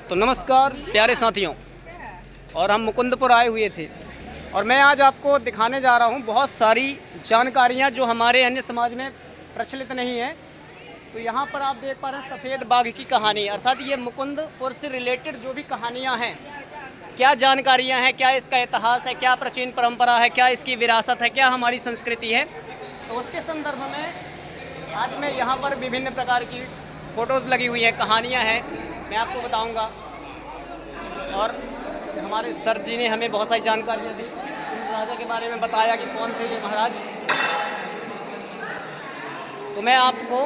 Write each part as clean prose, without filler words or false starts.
तो नमस्कार प्यारे साथियों, और हम मुकुंदपुर आए हुए थे और मैं आज आपको दिखाने जा रहा हूँ बहुत सारी जानकारियाँ जो हमारे अन्य समाज में प्रचलित नहीं है। तो यहाँ पर आप देख पा रहे हैं सफ़ेद बाघ की कहानी, अर्थात ये मुकुंदपुर से रिलेटेड जो भी कहानियाँ हैं, क्या जानकारियाँ हैं, क्या इसका इतिहास है, क्या प्राचीन परंपरा है, क्या इसकी विरासत है, क्या हमारी संस्कृति है, तो उसके संदर्भ में आज मैं यहाँ पर विभिन्न प्रकार की फ़ोटोज़ लगी हुई हैं, कहानियाँ हैं, मैं आपको बताऊंगा। और हमारे सर जी ने हमें बहुत सारी जानकारियाँ दी, उन राजा के बारे में बताया कि कौन थे ये महाराज। तो मैं आपको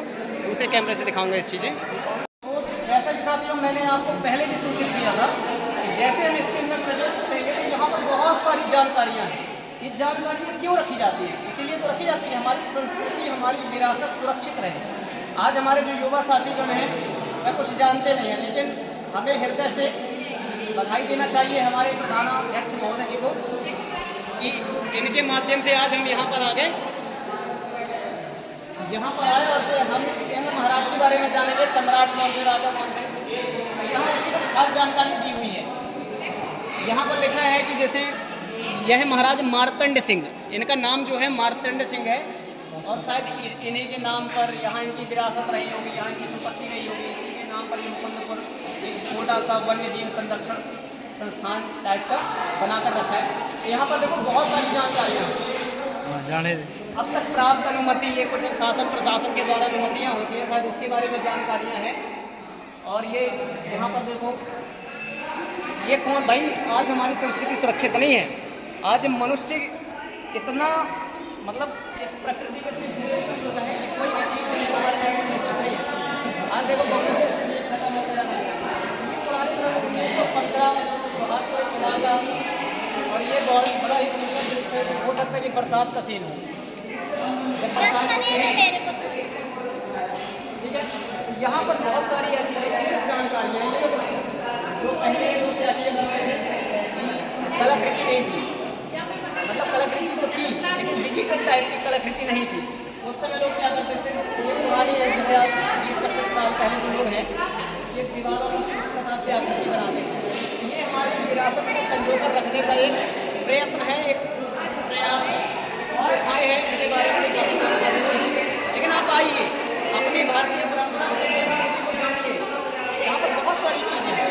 दूसरे कैमरे से दिखाऊंगा इस चीज़ें। तो जैसा कि साथियों मैंने आपको पहले भी सूचित किया था कि जैसे हम इसके अंदर प्रवेश करेंगे तो यहाँ पर बहुत सारी जानकारियाँ हैं। ये जानकारियाँ क्यों रखी जाती है? इसीलिए तो रखी जाती है कि हमारी संस्कृति, हमारी विरासत सुरक्षित रहे। आज हमारे जो युवा साथीगण हैं वह कुछ जानते नहीं हैं, लेकिन हमें हृदय से बधाई देना चाहिए हमारे प्रधानाध्यक्ष महोदय जी को कि इनके माध्यम से आज हम यहाँ पर आ गए, यहाँ पर आए और हम महाराज के बारे में जानेंगे। सम्राट कौन थे, राजा कौन थे, यहाँ उसकी कुछ खास जानकारी दी हुई है। यहाँ पर लिखा है कि जैसे यह महाराज मार्तंड सिंह, इनका नाम जो है मार्तंड सिंह है और शायद इन्हीं के नाम पर यहाँ इनकी विरासत रही होगी, यहाँ इनकी संपत्ति रही होगी। इसी के नाम पर ये मुकुंदपुर एक छोटा सा वन्य जीव संरक्षण संस्थान टाइप का बनाकर रखा है। यहाँ पर देखो बहुत सारी जानकारियाँ जाने अब तक प्राप्त अनुमति, ये कुछ शासन प्रशासन के द्वारा अनुमतियाँ होती हैं, शायद उसके बारे में जानकारियाँ हैं। और ये यहाँ पर देखो ये कौन भाई, आज हमारी संस्कृति सुरक्षित नहीं है। आज मनुष्य इतना मतलब इस प्रकृति के जो है कि कोई भी चीज़ हमारे घर में सुरक्षित नहीं है। आज देखो ये खत्म होता जा रहा है, ये पुरानी 1915 का और ये बहुत बड़ा हो सकता है कि बरसात का सीन हो, जब बरसात होती है। ठीक है, यहाँ पर बहुत सारी ऐसी जानकारियाँ हैं जो पहले लोग क्या किया करते थे, कलाकृति नहीं थी, मतलब कलाकृति तो थी लेकिन डिजिटल टाइप की कलाकृति नहीं थी। उस समय लोग क्या करते थे, ये पुरानी है जैसे आप 20-25 साल पहले जो लोग हैं ये दीवारों में किस प्रकार से आकृति बनाते थे। ये हमारी विरासत को संजो कर रखने का एक प्रयत्न है, एक प्रयास है और आए हैं इनके बारे में जानिए। लेकिन आप आइए अपनी भारतीय परंपरा को जानिए, यहाँ पर बहुत सारी चीज़ें हैं।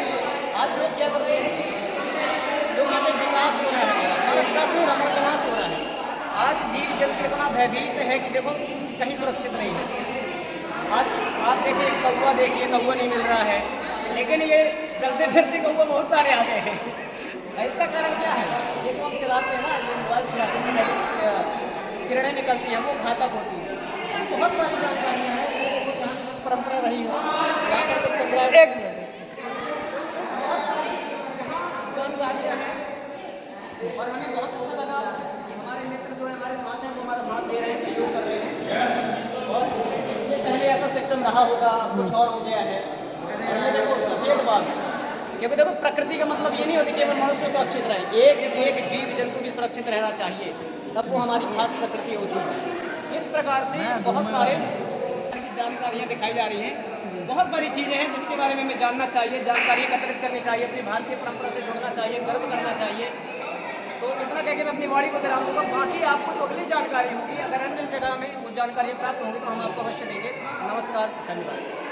आज लोग क्या करते हैं, लोग हमें विकास हो रहा है, हमारा विकास नहीं, हमारा विनाश हो रहा है। आज जीव जंतु इतना भयभीत है कि देखो कहीं सुरक्षित नहीं है। आज आप देखिए कौवा, देखिए कौवा नहीं मिल रहा है, लेकिन ये चलते फिरते कौवा बहुत सारे आते हैं। इसका कारण क्या है? ये तो हम चलाते हैं ना, ये मोबाइल चलाते हैं, किरणें निकलती हैं, वो घातक होती है। बहुत सारी जानकारियाँ हैं, परंपरा रही हो यहाँ पर तो सम्राट जानकारियाँ हैं। और हमें बहुत अच्छा लगा कि हमारे मित्र जो है हमारे साथ हैं, वो हमारा साथ दे रहे हैं, सहयोग कर रहे हैं। और ये पहले ऐसा सिस्टम रहा होगा, कुछ और हो गया है। और ये देखो सफेद बाघ, क्योंकि देखो प्रकृति का मतलब ये नहीं होती केवल मनुष्य सुरक्षित रहे, एक जीव जंतु भी सुरक्षित रहना चाहिए, तब वो हमारी खास प्रकृति होती है। इस प्रकार से बहुत सारे जानकारियाँ दिखाई जा रही हैं, बहुत सारी चीज़ें हैं जिसके बारे में हमें जानना चाहिए, जानकारी एकत्रित करनी चाहिए, अपनी भारतीय परंपरा से जुड़ना चाहिए, गर्व करना चाहिए। तो इतना कह के मैं अपनी वाणी को विराम दूंगा। बाकी आपको जो अगली जानकारी होगी, अगर अन्य जगह में वो जानकारी प्राप्त होगी तो हम आपको अवश्य देंगे। नमस्कार, धन्यवाद।